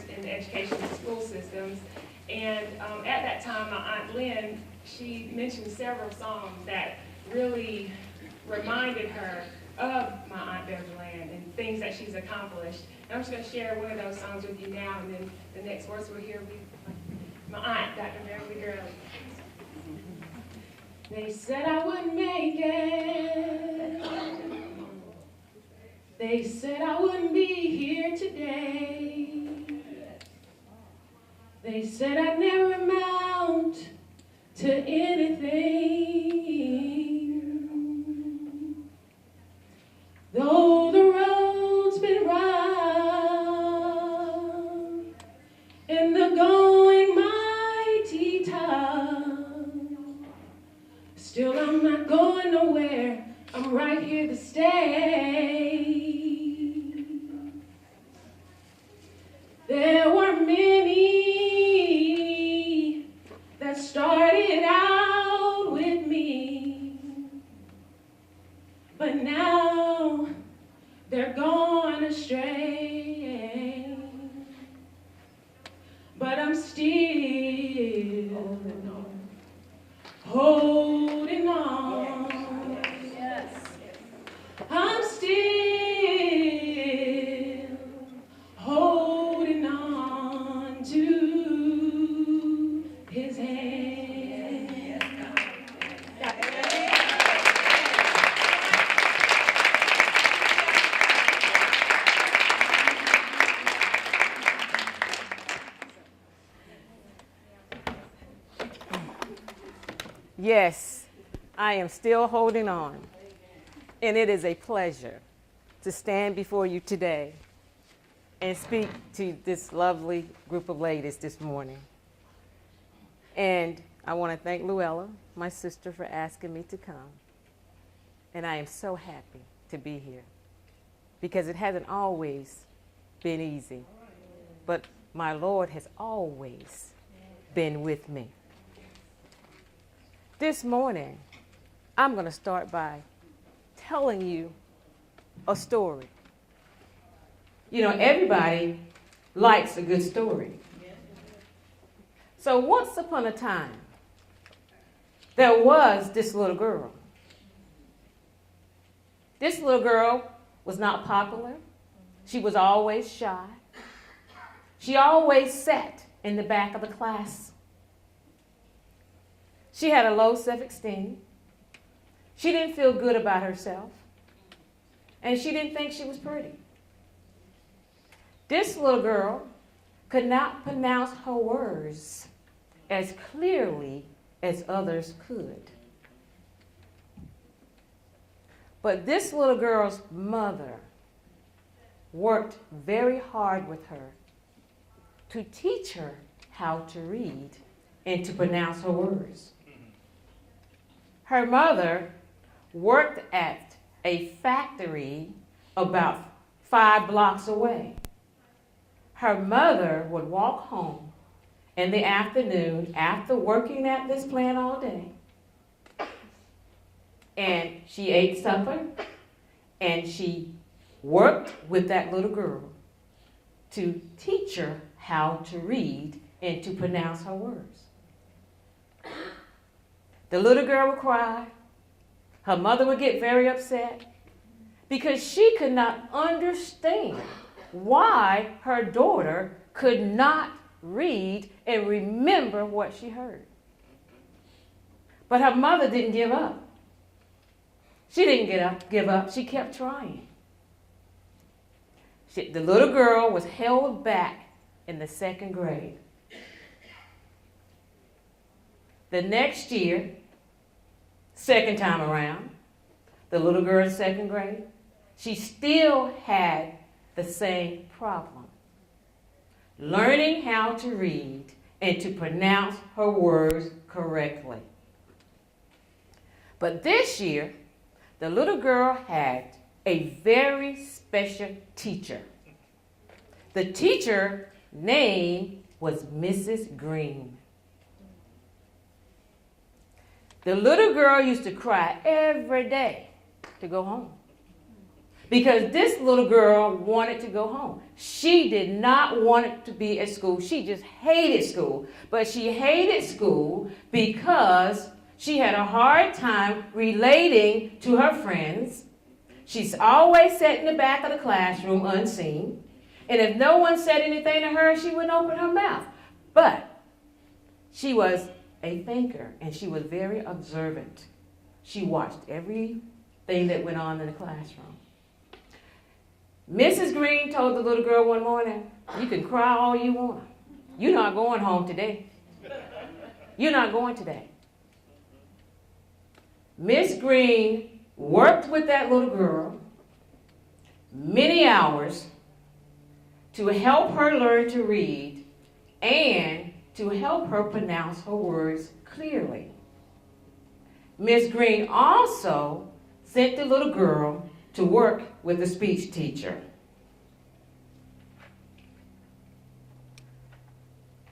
in the education and school systems. And at that time, my Aunt Lynn, she mentioned several songs that really reminded her of my Aunt Beverly and things that she's accomplished. And I'm just going to share one of those songs with you now, and then the next verse we'll hear with my aunt, Dr. Beverly Gurley. They said I wouldn't make it. They said I wouldn't be here today. They said I'd never amount to anything. Though the road's been rough and the going mighty tough, still I'm not going nowhere. I'm right here to stay. There were many that started out with me, but now they're gone astray. But I'm still holding on. I'm still holding on to his hand. Yes, I am still holding on, and it is a pleasure to stand before you today and speak to this lovely group of ladies this morning. And I want to thank Luella, my sister, for asking me to come. And I am so happy to be here because it hasn't always been easy, but my Lord has always been with me. This morning, I'm going to start by telling you a story. You know, everybody likes a good story. So once upon a time, there was this little girl. This little girl was not popular. She was always shy. She always sat in the back of the class. She had a low self-esteem. She didn't feel good about herself. And she didn't think she was pretty. This little girl could not pronounce her words as clearly as others could. But this little girl's mother worked very hard with her to teach her how to read and to pronounce her words. Her mother worked at a factory about 5 blocks away. Her mother would walk home in the afternoon after working at this plant all day. And she ate supper, and she worked with that little girl to teach her how to read and to pronounce her words. The little girl would cry. Her mother would get very upset because she could not understand why her daughter could not read and remember what she heard. But her mother didn't give up. She didn't give up. She kept trying. The little girl was held back in the 2nd grade. The next year, 2nd time around, the little girl in 2nd grade, she still had the same problem. Learning how to read and to pronounce her words correctly. But this year, the little girl had a very special teacher. The teacher name was Mrs. Green. The little girl used to cry every day to go home because this little girl wanted to go home. She did not want to be at school. She just hated school. But she hated school because she had a hard time relating to her friends. She's always sat in the back of the classroom unseen. And if no one said anything to her, she wouldn't open her mouth. But she was a thinker, and she was very observant. She watched everything that went on in the classroom. Mrs. Green told the little girl one morning, you can cry all you want. You're not going home today. You're not going today. Miss Green worked with that little girl many hours to help her learn to read and to help her pronounce her words clearly. Miss Green also sent the little girl to work with the speech teacher.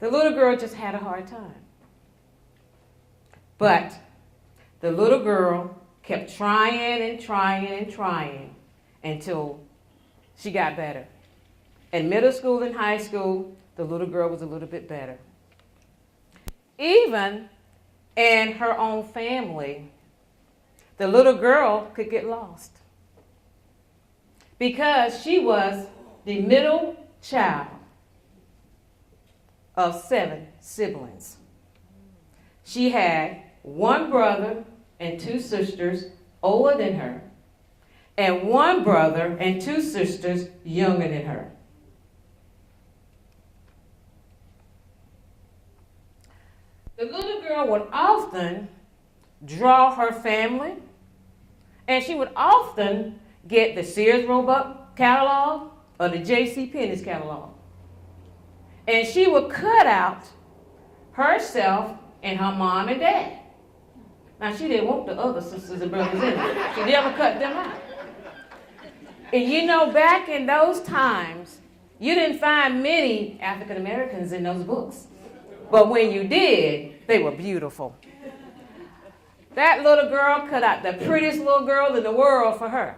The little girl just had a hard time. But the little girl kept trying and trying and trying until she got better. In middle school and high school, the little girl was a little bit better. Even in her own family, the little girl could get lost because she was the middle child of 7 siblings. She had 1 brother and 2 sisters older than her, and 1 brother and 2 sisters younger than her. The little girl would often draw her family, and she would often get the Sears Roebuck catalog or the J.C. Penney's catalog. And she would cut out herself and her mom and dad. Now, she didn't want the other sisters and brothers in it. She never cut them out. And you know, back in those times, you didn't find many African Americans in those books. But when you did, they were beautiful. That little girl cut out the prettiest little girl in the world for her.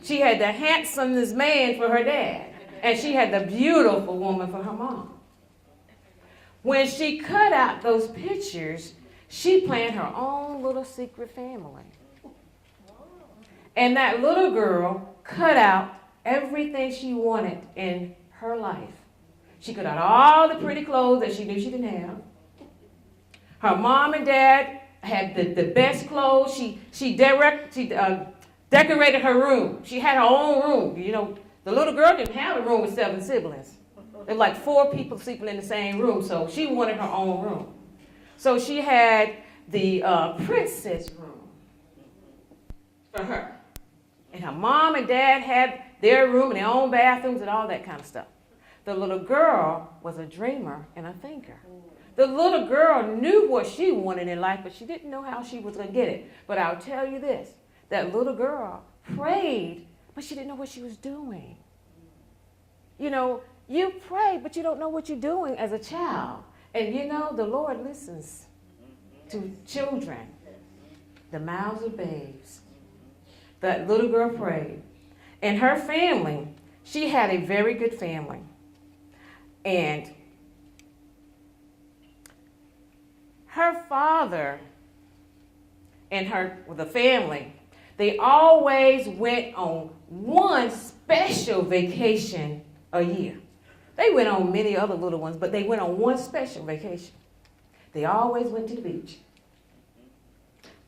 She had the handsomest man for her dad. And she had the beautiful woman for her mom. When she cut out those pictures, she planned her own little secret family. And that little girl cut out everything she wanted in her life. She cut out all the pretty clothes that she knew she didn't have. Her mom and dad had the best clothes. She decorated her room. She had her own room. You know, the little girl didn't have a room with 7 siblings. There were like 4 people sleeping in the same room, so she wanted her own room. So she had the princess room for her. And her mom and dad had their room and their own bathrooms and all that kind of stuff. The little girl was a dreamer and a thinker. The little girl knew what she wanted in life, but she didn't know how she was going to get it. But I'll tell you this, that little girl prayed, but she didn't know what she was doing. You know, you pray, but you don't know what you're doing as a child. And you know, the Lord listens to children, the mouths of babes. That little girl prayed. And her family, she had a very good family. And her father and the family, they always went on one special vacation a year. They went on many other little ones, but they went on one special vacation. They always went to the beach.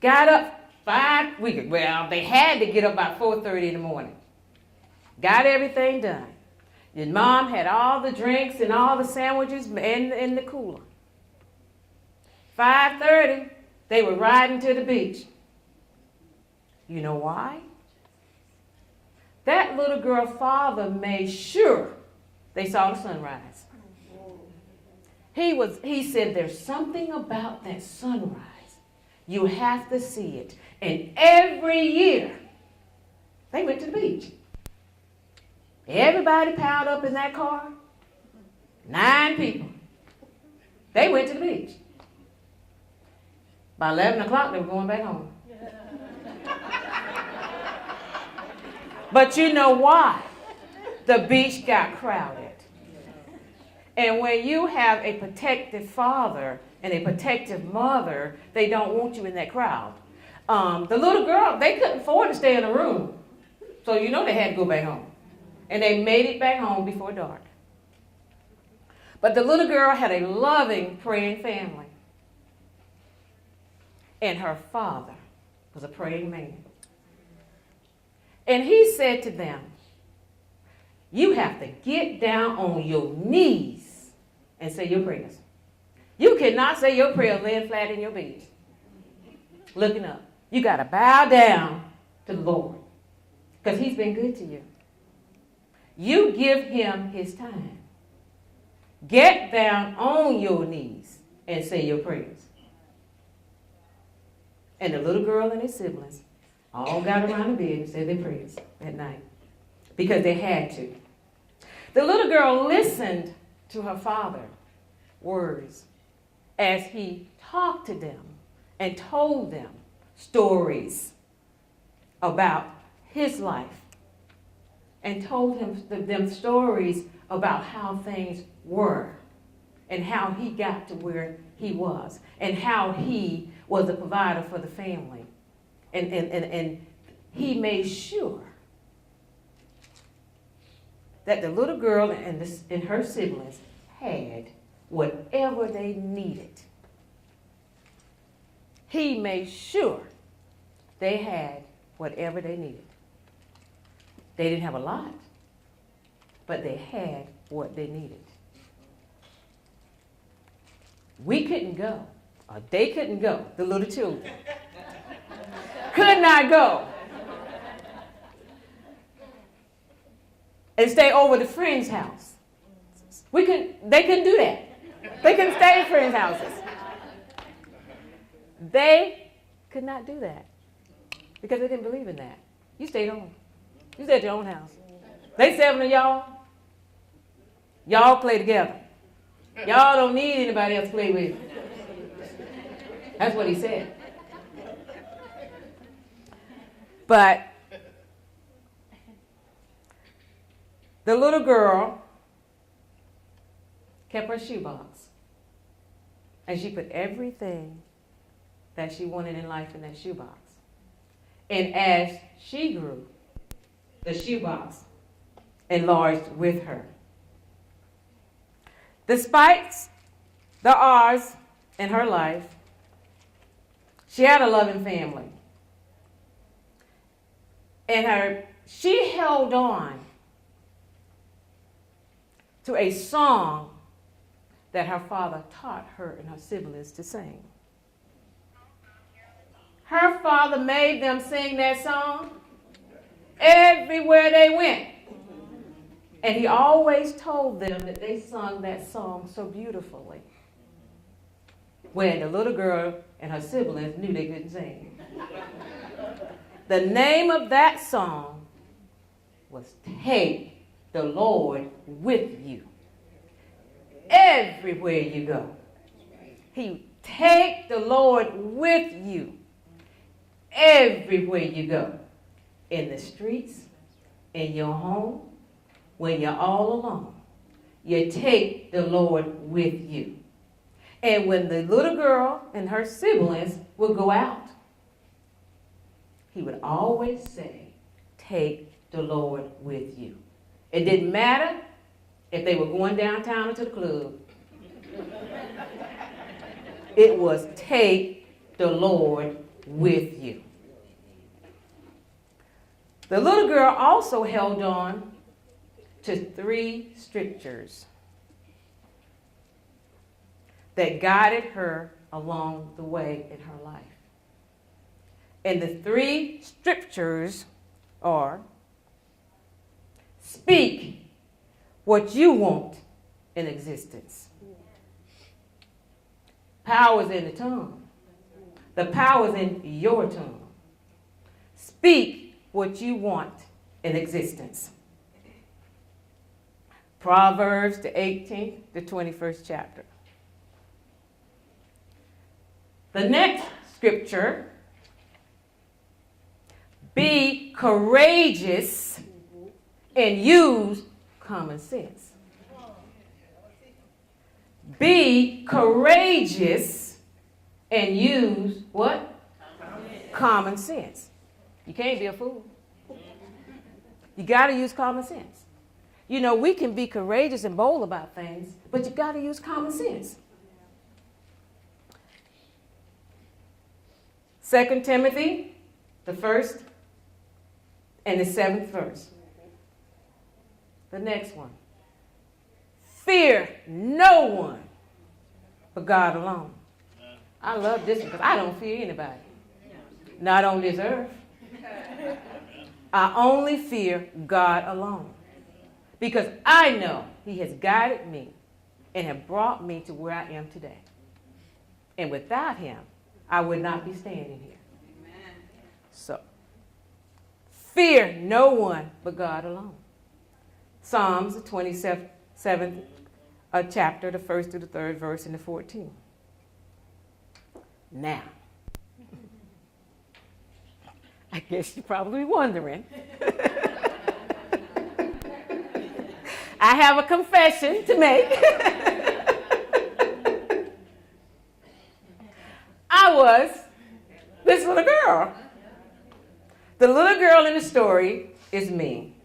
Got up they had to get up by 4:30 in the morning. Got everything done. Your mom had all the drinks and all the sandwiches in the cooler. 5:30, they were riding to the beach. You know why? That little girl's father made sure they saw the sunrise. He said, there's something about that sunrise. You have to see it. And every year, they went to the beach. Everybody piled up in that car. 9 people. They went to the beach. By 11 o'clock, they were going back home. But you know why? The beach got crowded. And when you have a protective father and a protective mother, they don't want you in that crowd. The little girl, they couldn't afford to stay in a room. So you know they had to go back home. And they made it back home before dark. But the little girl had a loving, praying family. And her father was a praying man. And he said to them, you have to get down on your knees and say your prayers. You cannot say your prayer laying flat in your bed, looking up. You got to bow down to the Lord because he's been good to you. You give him his time. Get down on your knees and say your prayers. And the little girl and his siblings all got around the bed and said their prayers at night because they had to. The little girl listened to her father's words as he talked to them and told them stories about his life and told them stories about how things were and how he got to where he was and how he was a provider for the family. And he made sure that the little girl and her siblings had whatever they needed. He made sure they had whatever they needed. They didn't have a lot, but they had what they needed. We couldn't go, or they couldn't go, the little children. Could not go and stay over at a friend's house. They couldn't do that. They couldn't stay at friends' houses. They could not do that because they didn't believe in that. You stayed home. You stayed at your own house. They 7 of y'all. Y'all play together. Y'all don't need anybody else to play with. That's what he said. But the little girl kept her shoebox. And she put everything that she wanted in life in that shoebox. And as she grew, the shoebox enlarged with her. Despite the odds in her life, she had a loving family. And she held on to a song that her father taught her and her siblings to sing. Her father made them sing that song everywhere they went. And he always told them that they sung that song so beautifully. When the little girl and her siblings knew they couldn't sing. The name of that song was Take the Lord with You. Everywhere you go. He take the Lord with you. Everywhere you go. In the streets, in your home, when you're all alone. You take the Lord with you. And when the little girl and her siblings would go out, he would always say, take the Lord with you. It didn't matter if they were going downtown or to the club. It was take the Lord with you. The little girl also held on to 3 scriptures that guided her along the way in her life. And the 3 scriptures are, speak what you want in existence. Power is in the tongue. The power is in your tongue. Speak what you want in existence. Proverbs, the 18th, the 21st chapter. The next scripture, Be courageous and use common sense. Be courageous and use what? Common sense. You can't be a fool. You got to use common sense. You know, we can be courageous and bold about things, but you got to use common sense. 2 Timothy, the 1st and the 7th verse. The next one. Fear no one but God alone. I love this one because I don't fear anybody. Not on this earth. I only fear God alone. Because I know He has guided me and have brought me to where I am today. And without Him, I would not be standing here. Amen. So, fear no one but God alone. Psalms, the 27th chapter, the 1st to the 3rd verse, and the 14th. Now, I guess you're probably wondering. I have a confession to make. I was this little girl. The little girl in the story is me.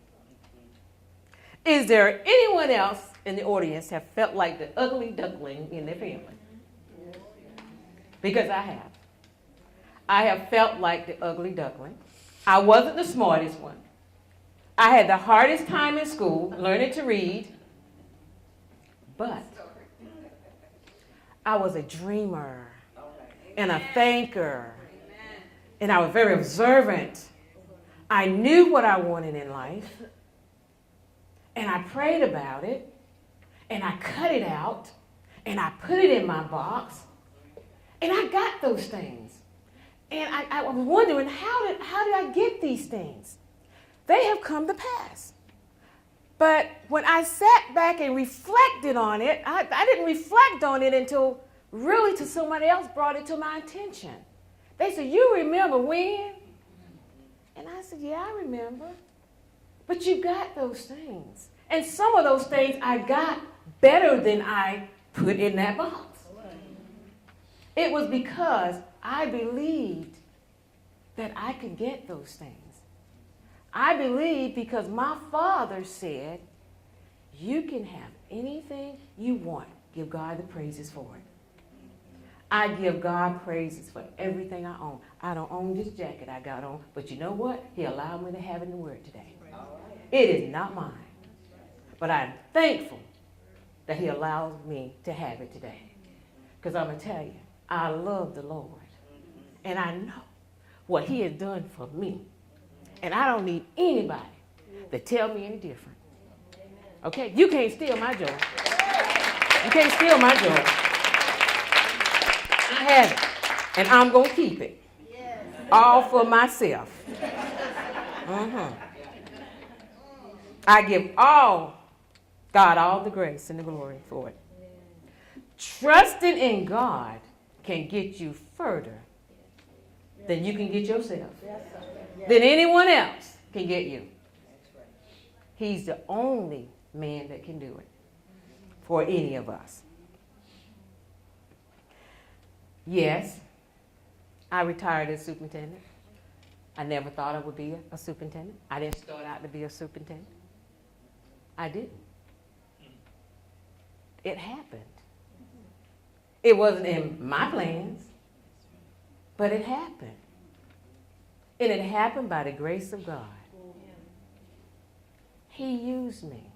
Is there anyone else in the audience have felt like the ugly duckling in their family? Because I have. I have felt like the ugly duckling. I wasn't the smartest one. I had the hardest time in school learning to read, but I was a dreamer and a thinker, and I was very observant. I knew what I wanted in life, and I prayed about it, and I cut it out, and I put it in my box, and I got those things. And I was wondering, how did I get these things? They have come to pass. But when I sat back and reflected on it, I didn't reflect on it until really till somebody else brought it to my attention. They said, "You remember when?" And I said, "Yeah, I remember." But you got those things. And some of those things I got better than I put in that box. It was because I believed that I could get those things. I believed because my father said, "You can have anything you want. Give God the praises for it." I give God praises for everything I own. I don't own this jacket I got on, but you know what? He allowed me to have it in the Word today. It is not mine. But I'm thankful that He allows me to have it today. Because I'm going to tell you, I love the Lord. And I know what He has done for me. And I don't need anybody to tell me any different. Okay? You can't steal my joy. You can't steal my joy. I have it. And I'm going to keep it. All for myself. I give God all the grace and the glory for it. Trusting in God can get you further than you can get yourself. Than anyone else can get you. He's the only man that can do it for any of us. Yes, I retired as superintendent. I never thought I would be a superintendent. I didn't start out to be a superintendent. I didn't. It happened. It wasn't in my plans, but it happened. And it happened by the grace of God. He used me.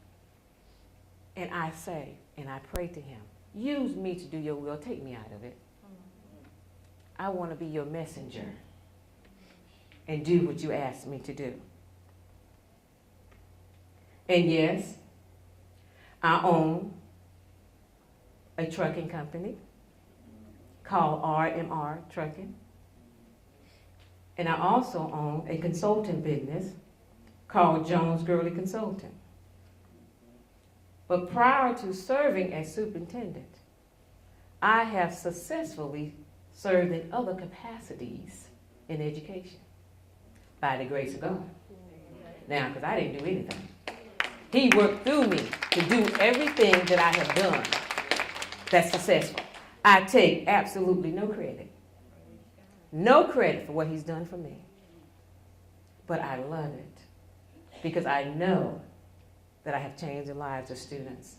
And I say, and I pray to Him, use me to do your will. Take me out of it. I want to be your messenger and do what you asked me to do. And yes, I own a trucking company called RMR Trucking. And I also own a consulting business called Gurley Consulting. But prior to serving as superintendent, I have successfully served in other capacities in education. by the grace of God. Now, because I didn't do anything. He worked through me to do everything that I have done that's successful. I take absolutely no credit. No credit for what he's done for me. But I love it because I know that I have changed the lives of students.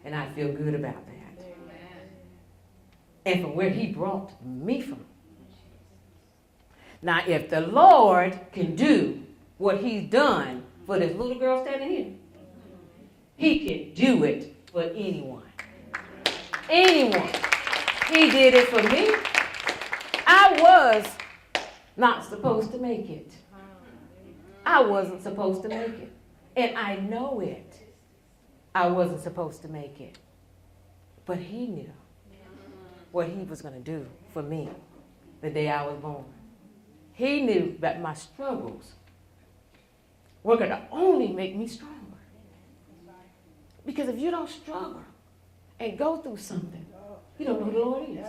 And I feel good about that. And from where he brought me from. Now, if the Lord can do what he's done for this little girl standing here, he can do it for anyone. Anyone. He did it for me. I was not supposed to make it. I wasn't supposed to make it. And I know it. I wasn't supposed to make it. But he knew what he was going to do for me the day I was born. He knew that my struggles were going to only make me stronger. Because if you don't struggle and go through something, you don't know who the Lord is.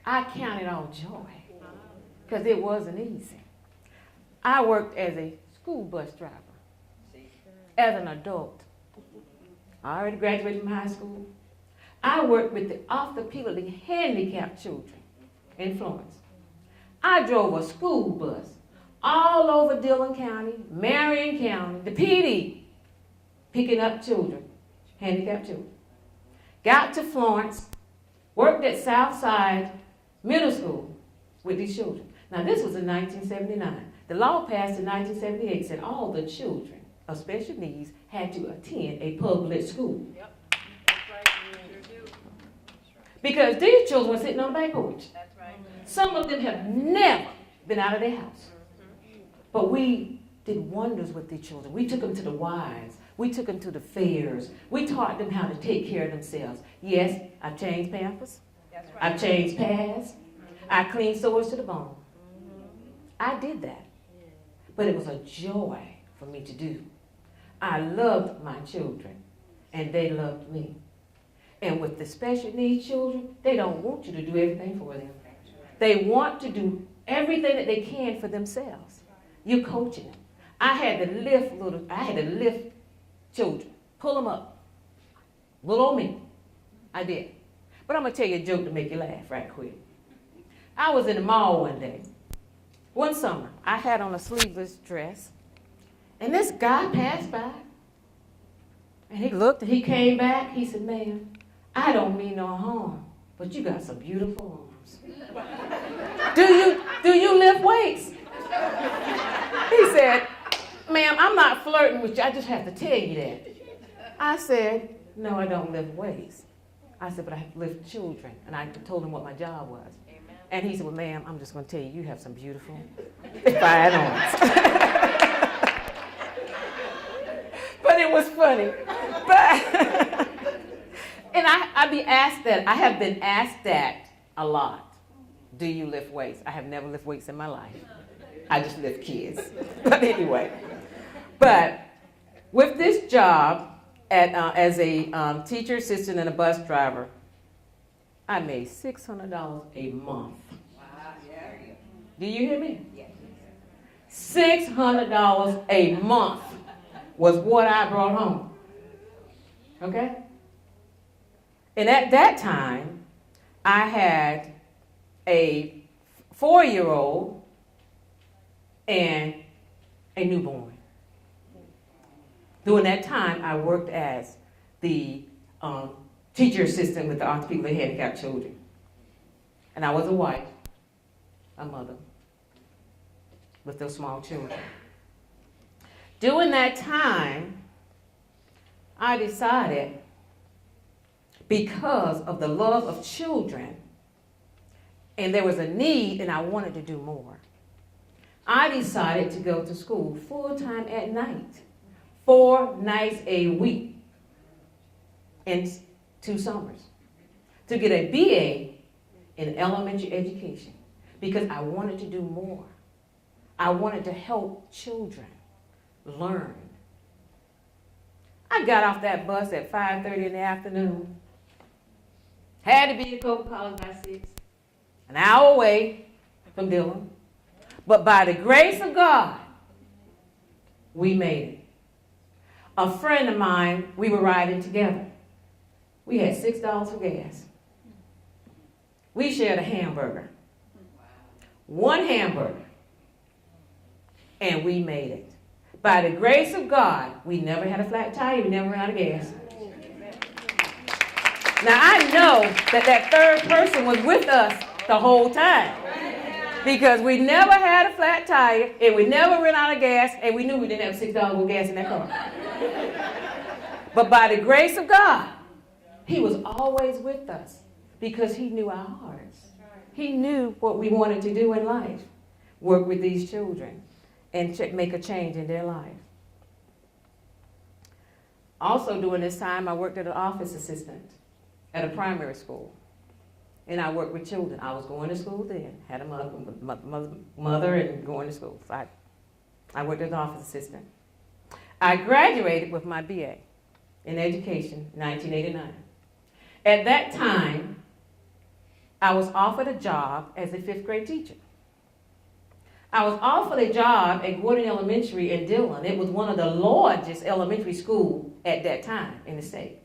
I count it all joy because it wasn't easy. I worked as a school bus driver as an adult. I already graduated from high school. I worked with the orthopedically handicapped children in Florence. I drove a school bus all over Dillon County, Marion County, the PD, picking up children, handicapped children. Got to Florence, worked at Southside Middle School with these children. Now, this was in 1979. The law passed in 1978 said all the children of special needs had to attend a public school. Yep. That's right. You sure do. Because these children were sitting on the back porch. That's right. Some of them have never been out of their house. But we did wonders with these children. We took them to the Y's. We took them to the fairs. We taught them how to take care of themselves. Yes, I've changed Pampers. That's right. I've changed pads. I cleaned sores to the bone. I did that. But it was a joy for me to do. I loved my children, and they loved me. And with the special needs children, they don't want you to do everything for them. They want to do everything that they can for themselves. You're coaching them. I had to lift children, pull them up. Little old me. I did. But I'm going to tell you a joke to make you laugh right quick. I was in the mall one day. One summer, I had on a sleeveless dress. And this guy passed by. And he looked and he came back. He said, "Ma'am, I don't mean no harm, but you got some beautiful arms. Do you lift weights?" He said, "Ma'am, I'm not flirting with you. I just have to tell you that." I said, "No, I don't lift weights." I said, "But I lift children." And I told him what my job was. Amen. And he said, "Well, ma'am, I'm just going to tell you, you have some beautiful fine arms." But it was funny. But and I have been asked that a lot. Do you lift weights? I have never lifted weights in my life. I just lift kids. But anyway. But with this job as a teacher assistant and a bus driver, I made $600 a month. Do you hear me? $600 a month was what I brought home. Okay? And at that time, I had a 4-year-old and a newborn. During that time, I worked as the teacher assistant with the orthopedically handicapped children. And I was a wife, a mother, with those small children. During that time, I decided, because of the love of children, and there was a need and I wanted to do more, I decided to go to school full-time at night, 4 nights a week in 2 summers, to get a BA in elementary education, because I wanted to do more. I wanted to help children learn. I got off that bus at 5:30 in the afternoon. Had to be at Coca College by 6. An hour away from Dillon. But by the grace of God, we made it. A friend of mine, we were riding together. We had $6 for gas. We shared a hamburger. One hamburger. And we made it. By the grace of God, we never had a flat tire. We never ran out of gas. Now, I know that that third person was with us the whole time. Because we never had a flat tire, and we never ran out of gas, and we knew we didn't have $6 worth of gas in that car. But by the grace of God, he was always with us because he knew our hearts. He knew what we wanted to do in life, work with these children and make a change in their life. Also during this time, I worked as an office assistant at a primary school. And I worked with children. I was going to school then, had a mother and going to school. So I worked as an office assistant. I graduated with my BA in education in 1989. At that time, I was offered a job as a 5th grade teacher. I was offered a job at Gordon Elementary in Dillon. It was one of the largest elementary schools at that time in the state.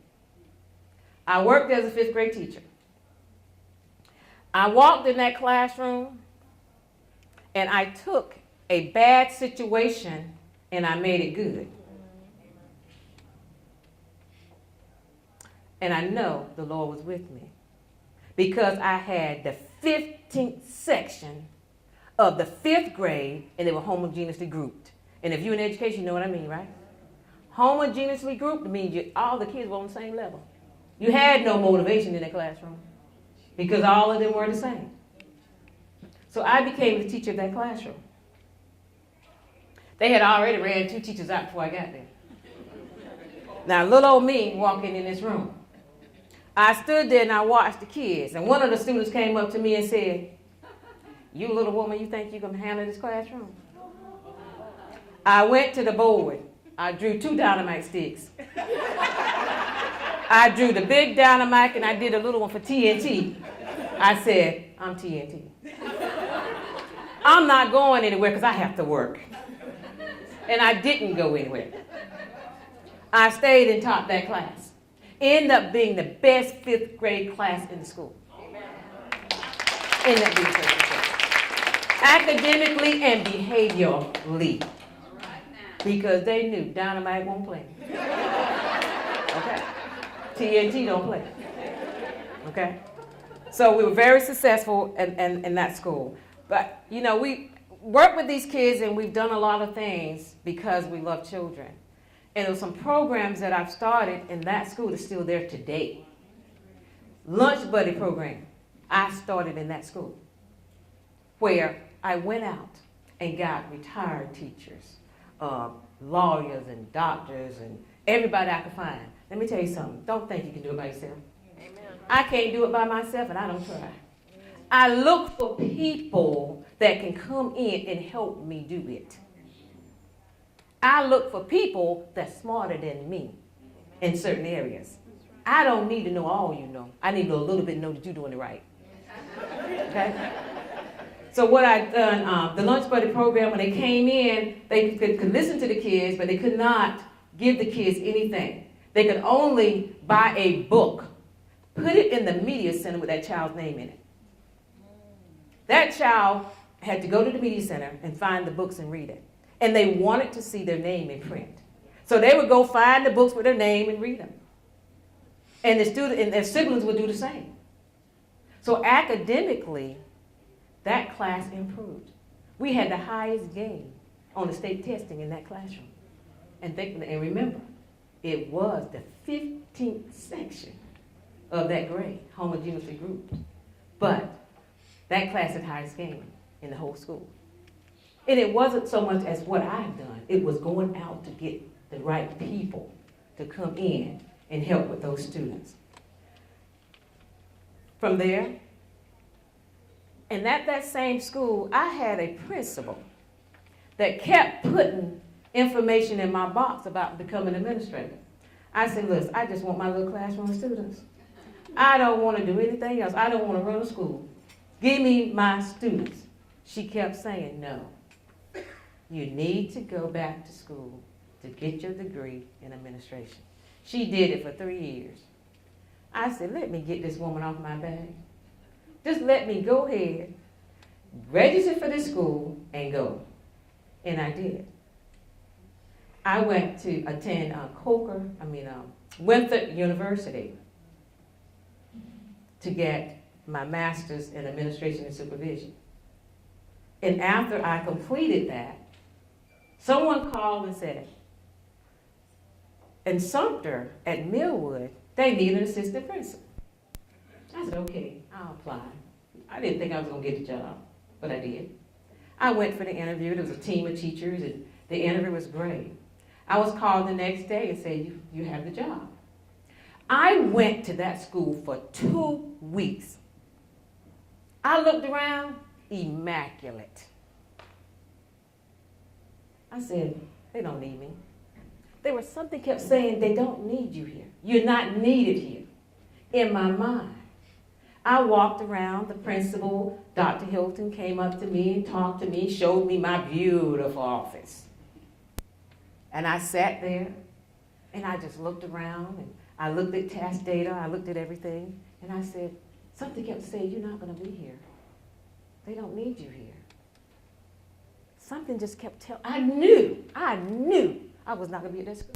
I worked as a 5th grade teacher. I walked in that classroom and I took a bad situation and I made it good. And I know the Lord was with me because I had the 15th section of the 5th grade and they were homogeneously grouped. And if you're in education, you know what I mean, right? Homogeneously grouped means all the kids were on the same level. You had no motivation in the classroom because all of them were the same. So I became the teacher of that classroom. They had already ran 2 teachers out before I got there. Now, little old me walking in this room. I stood there and I watched the kids. And one of the students came up to me and said, "You little woman, you think you can handle this classroom?" I went to the board. I drew 2 dynamite sticks. I drew the big dynamite and I did a little one for TNT. I said, "I'm TNT. I'm not going anywhere because I have to work." And I didn't go anywhere. I stayed and taught that class. Ended up being the best 5th grade class in the school. Ended up being the best academically and behaviorally. Because they knew dynamite won't play. Okay? TNT don't play. Okay? So we were very successful in that school. But, you know, we work with these kids and we've done a lot of things because we love children. And there's some programs that I've started in that school that's still there today. Lunch Buddy program. I started in that school where I went out and got retired teachers, lawyers and doctors and everybody I could find. Let me tell you something. Don't think you can do it by yourself. Amen. I can't do it by myself and I don't try. I look for people that can come in and help me do it. I look for people that's smarter than me in certain areas. I don't need to know all you know. I need to know a little bit to know that you're doing it right. Okay? So what I've done, the Lunch Buddy program, when they came in, they could listen to the kids, but they could not give the kids anything. They could only buy a book, put it in the media center with that child's name in it. That child had to go to the media center and find the books and read it. And they wanted to see their name in print. So they would go find the books with their name and read them. And the student and their siblings would do the same. So academically, that class improved. We had the highest gain on the state testing in that classroom. And remember, it was the 15th section of that grade, homogeneously grouped. But that class had the highest gain in the whole school. And it wasn't so much as what I've done. It was going out to get the right people to come in and help with those students. From there, and at that same school, I had a principal that kept putting information in my box about becoming an administrator. I said, "Listen, I just want my little classroom of students. I don't want to do anything else. I don't want to run a school. Give me my students." She kept saying, no, you need to go back to school to get your degree in administration. She did it for 3 years. I said, let me get this woman off my back. Just let me go ahead, register for this school, and go. And I did. I went to attend Winthrop University to get my master's in administration and supervision. And after I completed that, someone called and said, in Sumter at Millwood, they need an assistant principal. I said, okay, I'll apply. I didn't think I was going to get the job, but I did. I went for the interview. There was a team of teachers, and the interview was great. I was called the next day and said, you have the job. I went to that school for 2 weeks. I looked around, immaculate. I said, they don't need me. There was something kept saying, they don't need you here. You're not needed here. In my mind, I walked around. The principal, Dr. Hilton, came up to me and talked to me, showed me my beautiful office. And I sat there, and I just looked around, and I looked at task data, I looked at everything, and I said, something kept saying, you're not going to be here. They don't need you here. Something just kept telling, I knew I was not going to be at that school.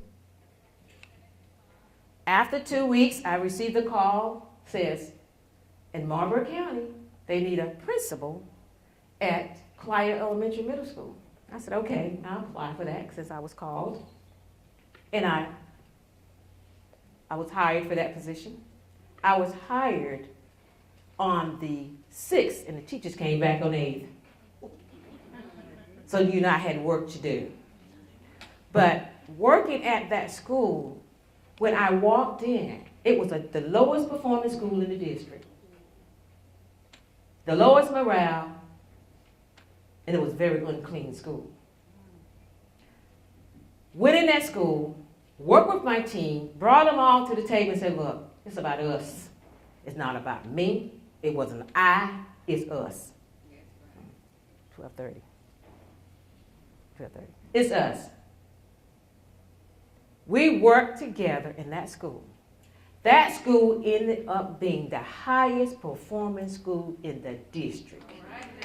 After 2 weeks, I received a call, says, in Marlboro County, they need a principal at Clio Elementary Middle School. I said, okay, I'll apply for that since I was called. And I was hired for that position. I was hired on the 6th, and the teachers came back on the 8th. So I had work to do. But working at that school, when I walked in, it was the lowest performing school in the district. The lowest morale, and it was a very unclean school. Went in that school, worked with my team, brought them all to the table and said, look, it's about us. It's not about me. It wasn't I, it's us. 12:30. It's us. We worked together in that school. That school ended up being the highest performing school in the district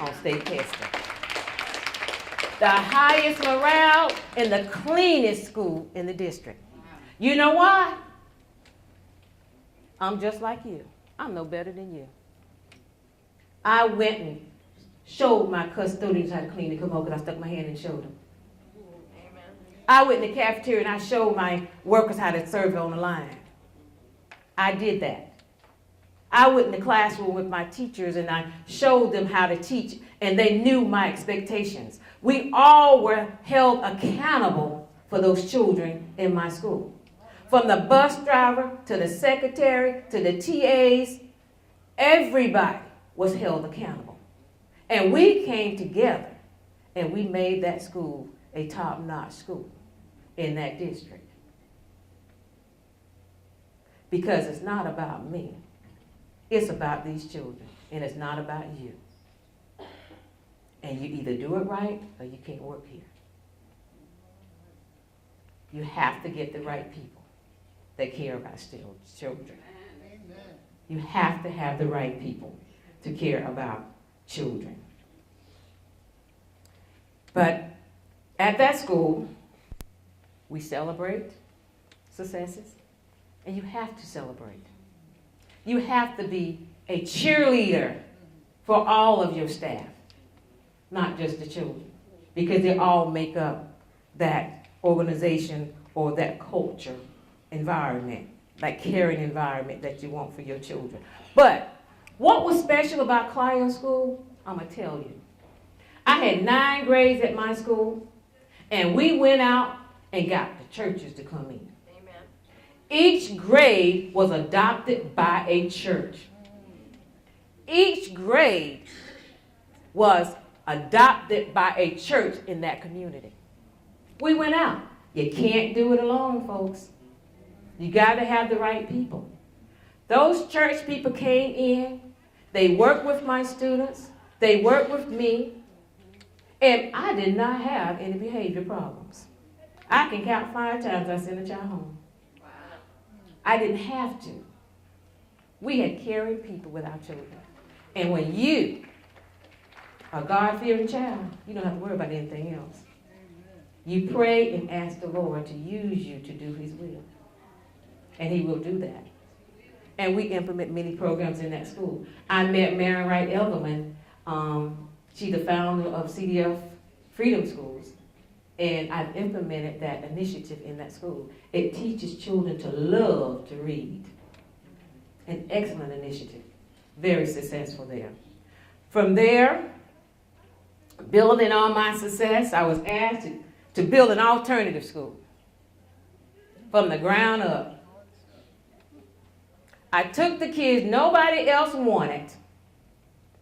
on state testing. The highest morale and the cleanest school in the district. You know why? I'm just like you. I'm no better than you. I went and showed my custodians how to clean the commode because I stuck my hand and showed them. I went in the cafeteria and I showed my workers how to serve on the line. I did that. I went in the classroom with my teachers and I showed them how to teach, and they knew my expectations. We all were held accountable for those children in my school. From the bus driver to the secretary to the TAs, everybody was held accountable. And we came together and we made that school a top-notch school in that district. Because it's not about me. It's about these children, and it's not about you. And you either do it right or you can't work here. You have to get the right people that care about children. You have to have the right people to care about children. But at that school, we celebrate successes, and you have to celebrate. You have to be a cheerleader for all of your staff, not just the children, because they all make up that organization or that culture environment, that caring environment that you want for your children. But what was special about Clio School? I'm going to tell you. I had 9 grades at my school, and we went out and got the churches to come in. Amen. Each grade was adopted by a church. Each grade was adopted by a church in that community. We went out. You can't do it alone, folks. You got to have the right people. Those church people came in. They worked with my students. They worked with me. And I did not have any behavior problems. I can count 5 times I sent a child home. I didn't have to. We had caring people with our children. And when you are a God-fearing child, you don't have to worry about anything else. You pray and ask the Lord to use you to do his will. And he will do that. And we implement many programs in that school. I met Mary Wright Elderman. She's the founder of CDF Freedom Schools. And I've implemented that initiative in that school. It teaches children to love to read. An excellent initiative. Very successful there. From there, building on my success, I was asked to build an alternative school from the ground up. I took the kids nobody else wanted,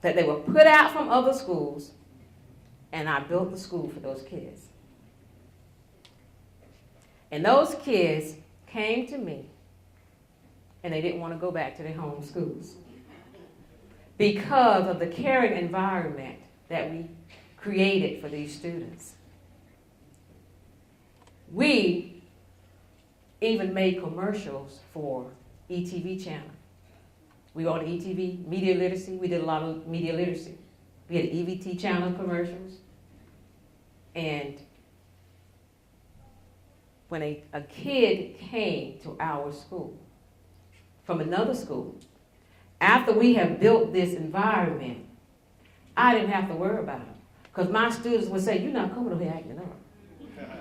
that they were put out from other schools, and I built the school for those kids. And those kids came to me, and they didn't want to go back to their home schools because of the caring environment that we created for these students. We even made commercials for ETV channel. We were on ETV, media literacy. We did a lot of media literacy. We had EVT channel commercials. And when a kid came to our school from another school, after we have built this environment, I didn't have to worry about them. Because my students would say, you're not coming over here acting up.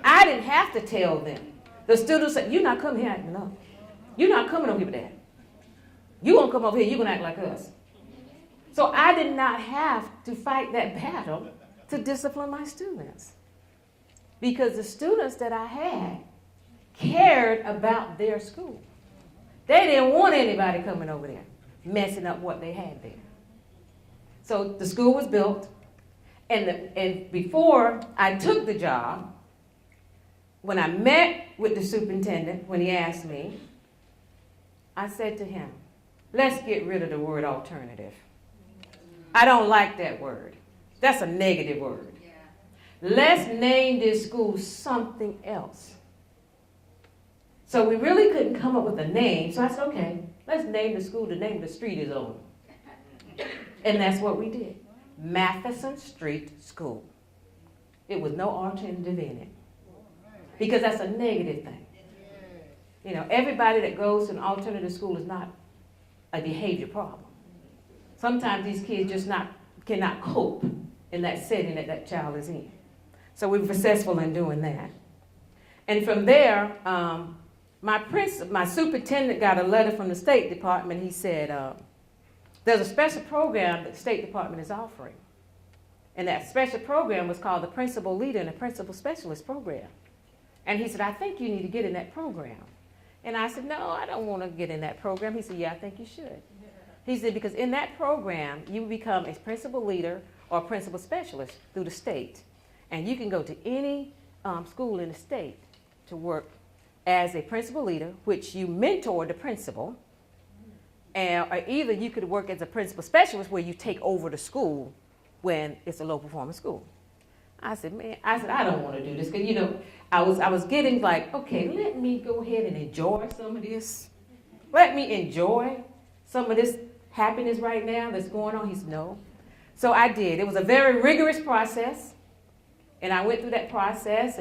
I didn't have to tell them. The students said, you're not coming here acting up. You're not coming over here with that. You won't come over here, you're going to act like us. So I did not have to fight that battle to discipline my students. Because the students that I had cared about their school. They didn't want anybody coming over there, messing up what they had there. So the school was built, and before I took the job, when I met with the superintendent, when he asked me, I said to him, let's get rid of the word alternative. I don't like that word. That's a negative word. Let's name this school something else. So we really couldn't come up with a name, so I said, okay, let's name the school the name of the street is on. And that's what we did. Matheson Street School. It was no alternative in it. Because that's a negative thing. You know, everybody that goes to an alternative school is not a behavior problem. Sometimes these kids just cannot cope in that setting that child is in. So we were successful in doing that. And from there, my superintendent got a letter from the State Department. He said, there's a special program that the State Department is offering. And that special program was called the Principal Leader and the Principal Specialist Program. And he said, I think you need to get in that program. And I said, no, I don't want to get in that program. He said, yeah, I think you should. He said, because in that program, you become a principal leader or a principal specialist through the state. And you can go to any school in the state to work as a principal leader, which you mentor the principal. Or either you could work as a principal specialist where you take over the school when it's a low performing school. I said, man, I don't want to do this. Because, you know, I was getting like, okay, let me go ahead and enjoy some of this. Let me enjoy some of this happiness right now that's going on. He said, no. So I did. It was a very rigorous process. And I went through that process,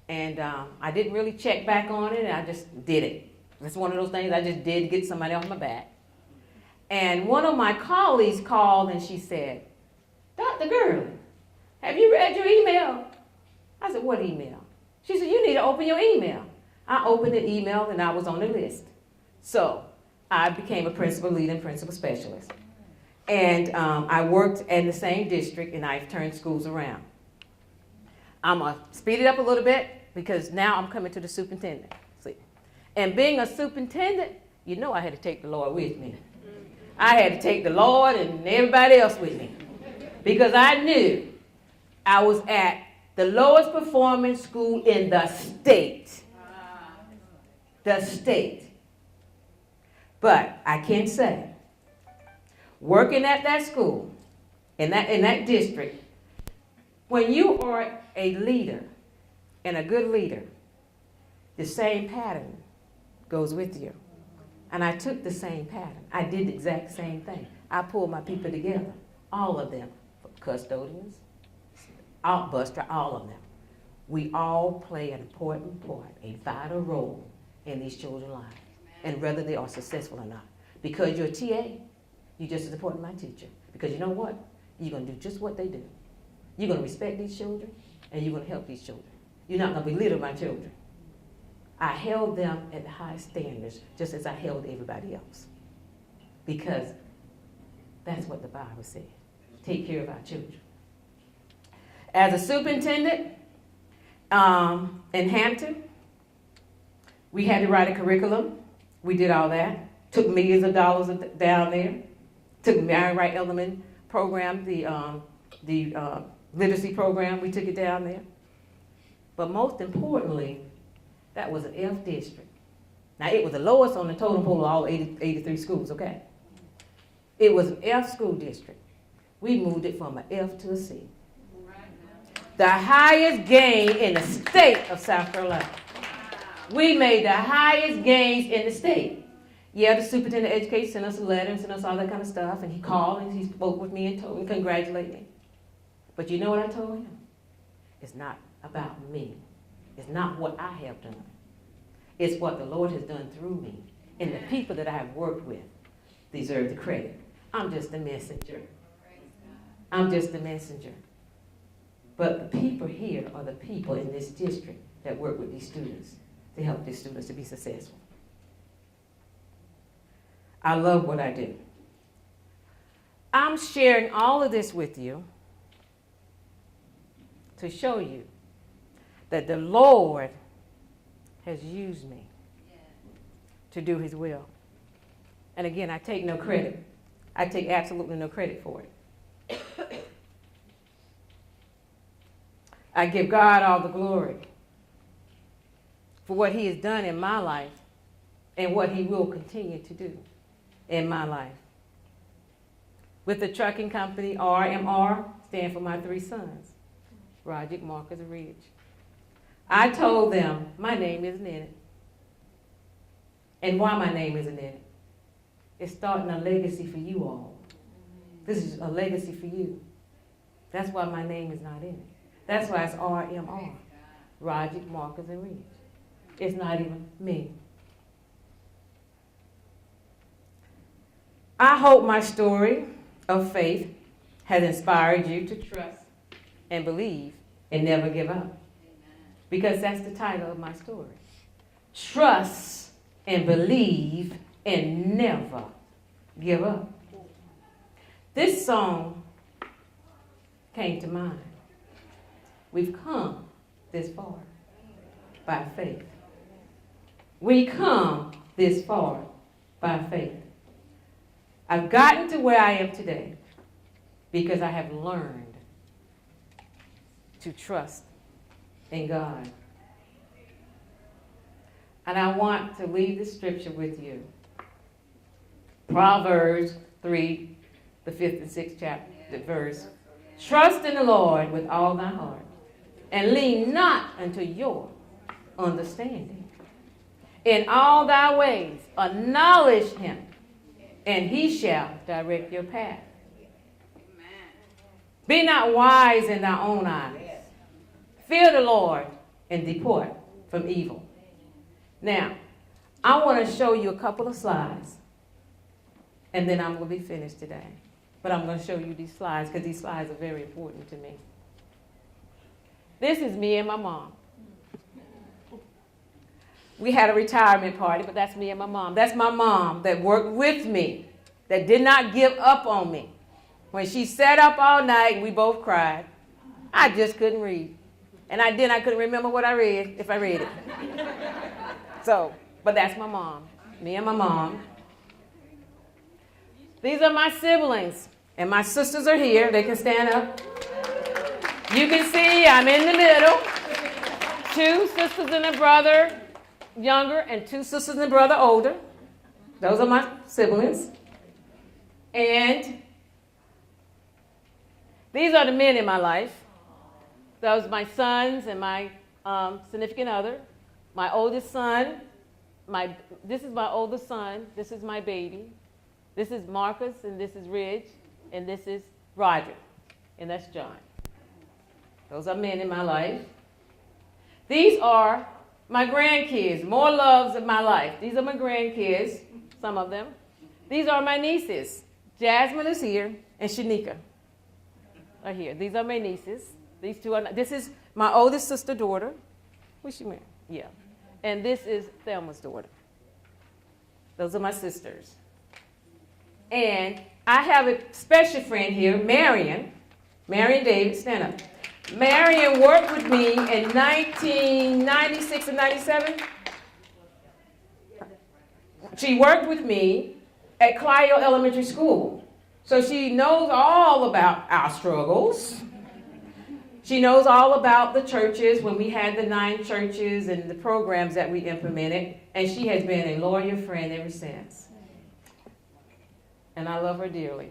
and I didn't really check back on it. And I just did it. It's one of those things I just did to get somebody off my back. And one of my colleagues called, and she said, Dr. Gurley, have you read your email? I said, what email? She said, you need to open your email. I opened the email, and I was on the list. So I became a principal lead and principal specialist. And I worked in the same district, and I've turned schools around. I'm going to speed it up a little bit because now I'm coming to the superintendent. See? And being a superintendent, you know I had to take the Lord with me. I had to take the Lord and everybody else with me because I knew I was at the lowest performing school in the state. The state. But I can say, working at that school, in that district, When you are a leader and a good leader, the same pattern goes with you. And I took the same pattern. I did the exact same thing. I pulled my people together, all of them, custodians, bus drivers, all of them. We all play an important part, a vital role in these children's lives, and whether they are successful or not. Because you're a TA, you're just as important as my teacher. Because you know what? You're going to do just what they do. You're going to respect these children, and you're going to help these children. You're not going to belittle my children. I held them at the highest standards, just as I held everybody else. Because that's what the Bible said. Take care of our children. As a superintendent in Hampton, we had to write a curriculum. We did all that. Took millions of dollars down there. Took the Mary Wright Element program, the literacy program. We took it down there. But most importantly, that was an F district. Now, it was the lowest on the totem pole of all 83 schools, okay? It was an F school district. We moved it from an F to a C. The highest gain in the state of South Carolina. We made the highest gains in the state. Yeah, the superintendent of education sent us a letter and sent us all that kind of stuff, and he called and he spoke with me and told me, congratulated me. But you know what I told him? It's not about me. It's not what I have done. It's what the Lord has done through me. And the people that I have worked with deserve the credit. I'm just a messenger. I'm just a messenger. But the people here are the people in this district that work with these students to help these students to be successful. I love what I do. I'm sharing all of this with you to show you that the Lord has used me to do his will. And again, I take no credit. I take absolutely no credit for it. I give God all the glory for what he has done in my life and what he will continue to do in my life. With the trucking company, RMR, stand for my three sons, Roger, Marcus, and Ridge. I told them my name isn't in it. And why my name isn't in it? It's starting a legacy for you all. This is a legacy for you. That's why my name is not in it. That's why it's RMR, Roger, Marcus, and Ridge. It's not even me. I hope my story of faith has inspired you to trust and believe and never give up. Because that's the title of my story. Trust and believe and never give up. This song came to mind. We've come this far by faith. We come this far by faith. I've gotten to where I am today because I have learned to trust in God. And I want to leave the scripture with you. Proverbs 3, the 5th and 6th chapter, verse. Trust in the Lord with all thy heart, and lean not unto your understanding. In all thy ways acknowledge him, and he shall direct your path. Be not wise in thy own eyes. Fear the Lord and depart from evil. Now, I want to show you a couple of slides, and then I'm going to be finished today. But I'm going to show you these slides because these slides are very important to me. This is me and my mom. We had a retirement party, but that's me and my mom. That's my mom that worked with me, that did not give up on me. When she sat up all night, we both cried. I just couldn't read. And I couldn't remember what I read, if I read it. But that's my mom, me and my mom. These are my siblings, and my sisters are here. They can stand up. You can see I'm in the middle. 2 sisters and a brother younger, and 2 sisters and a brother older. Those are my siblings. And these are the men in my life. Those are my sons and my significant other. My oldest son, this is my oldest son. This is my baby. This is Marcus, and this is Ridge, and this is Roderick, and that's John. Those are men in my life. These are my grandkids, more loves of my life. These are my grandkids, some of them. These are my nieces. Jasmine is here, and Shanika are here. These are my nieces. These two are, this is my oldest sister daughter. Who's she married? Yeah. And this is Thelma's daughter. Those are my sisters. And I have a special friend here, Marion. Marion David, stand up. Marion worked with me in 1996 and 97. She worked with me at Clio Elementary School. So she knows all about our struggles. She knows all about the churches when we had the 9 churches and the programs that we implemented. And she has been a loyal friend ever since. And I love her dearly.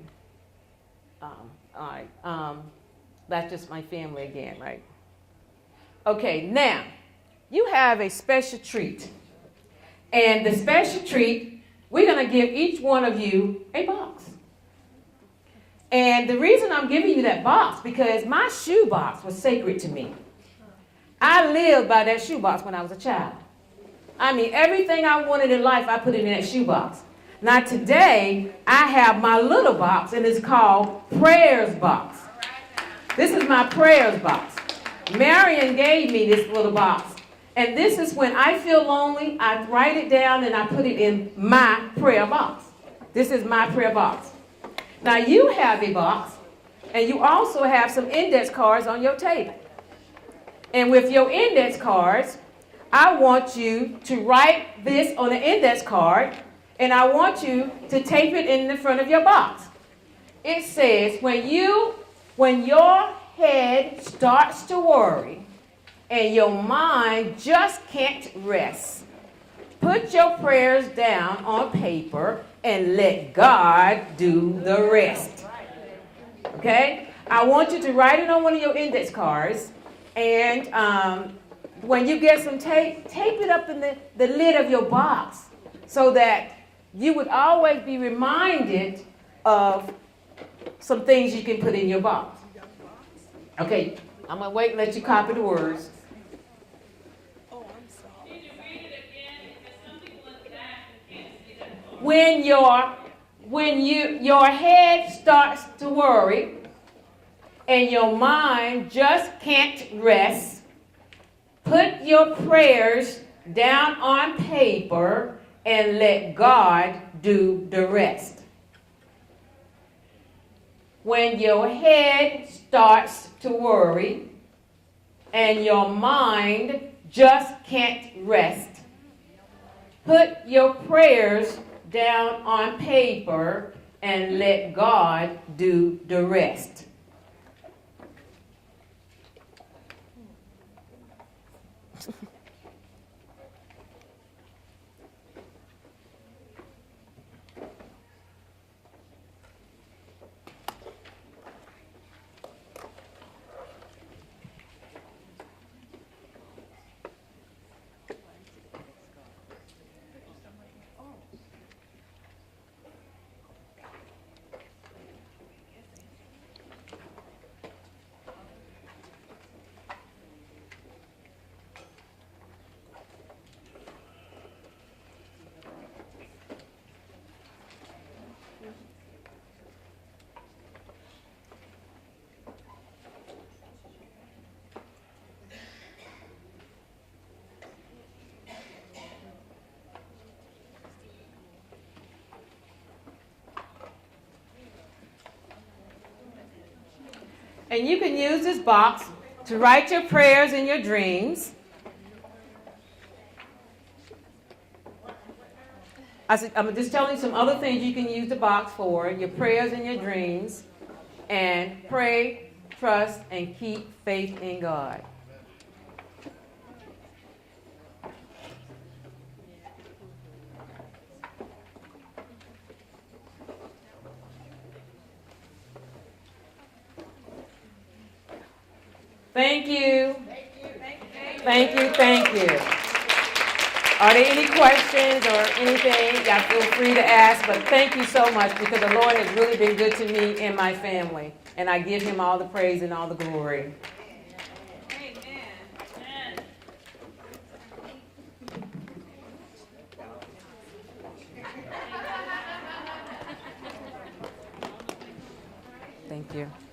That's just my family again, right? Okay, now, you have a special treat. And the special treat, we're going to give each one of you a box. And the reason I'm giving you that box, because my shoe box was sacred to me. I lived by that shoe box when I was a child. I mean, everything I wanted in life, I put it in that shoe box. Now today, I have my little box, and it's called Prayers Box. This is my prayers box. Marion gave me this little box. And this is when I feel lonely, I write it down and I put it in my prayer box. This is my prayer box. Now you have a box, and you also have some index cards on your table. And with your index cards, I want you to write this on an index card, and I want you to tape it in the front of your box. It says, when your head starts to worry and your mind just can't rest, put your prayers down on paper and let God do the rest. Okay? I want you to write it on one of your index cards, and when you get some tape it up in the lid of your box so that you would always be reminded of some things you can put in your box. Okay, I'm going to wait and let you copy the words. When your head starts to worry and your mind just can't rest, put your prayers down on paper and let God do the rest. When your head starts to worry and your mind just can't rest, put your prayers down on paper and let God do the rest. And you can use this box to write your prayers and your dreams. I'm just telling you some other things you can use the box for, your prayers and your dreams. And pray, trust, and keep faith in God. Thank you. Thank you, thank you. Are there any questions or anything? Y'all feel free to ask, but thank you so much because the Lord has really been good to me and my family. And I give him all the praise and all the glory. Thank you.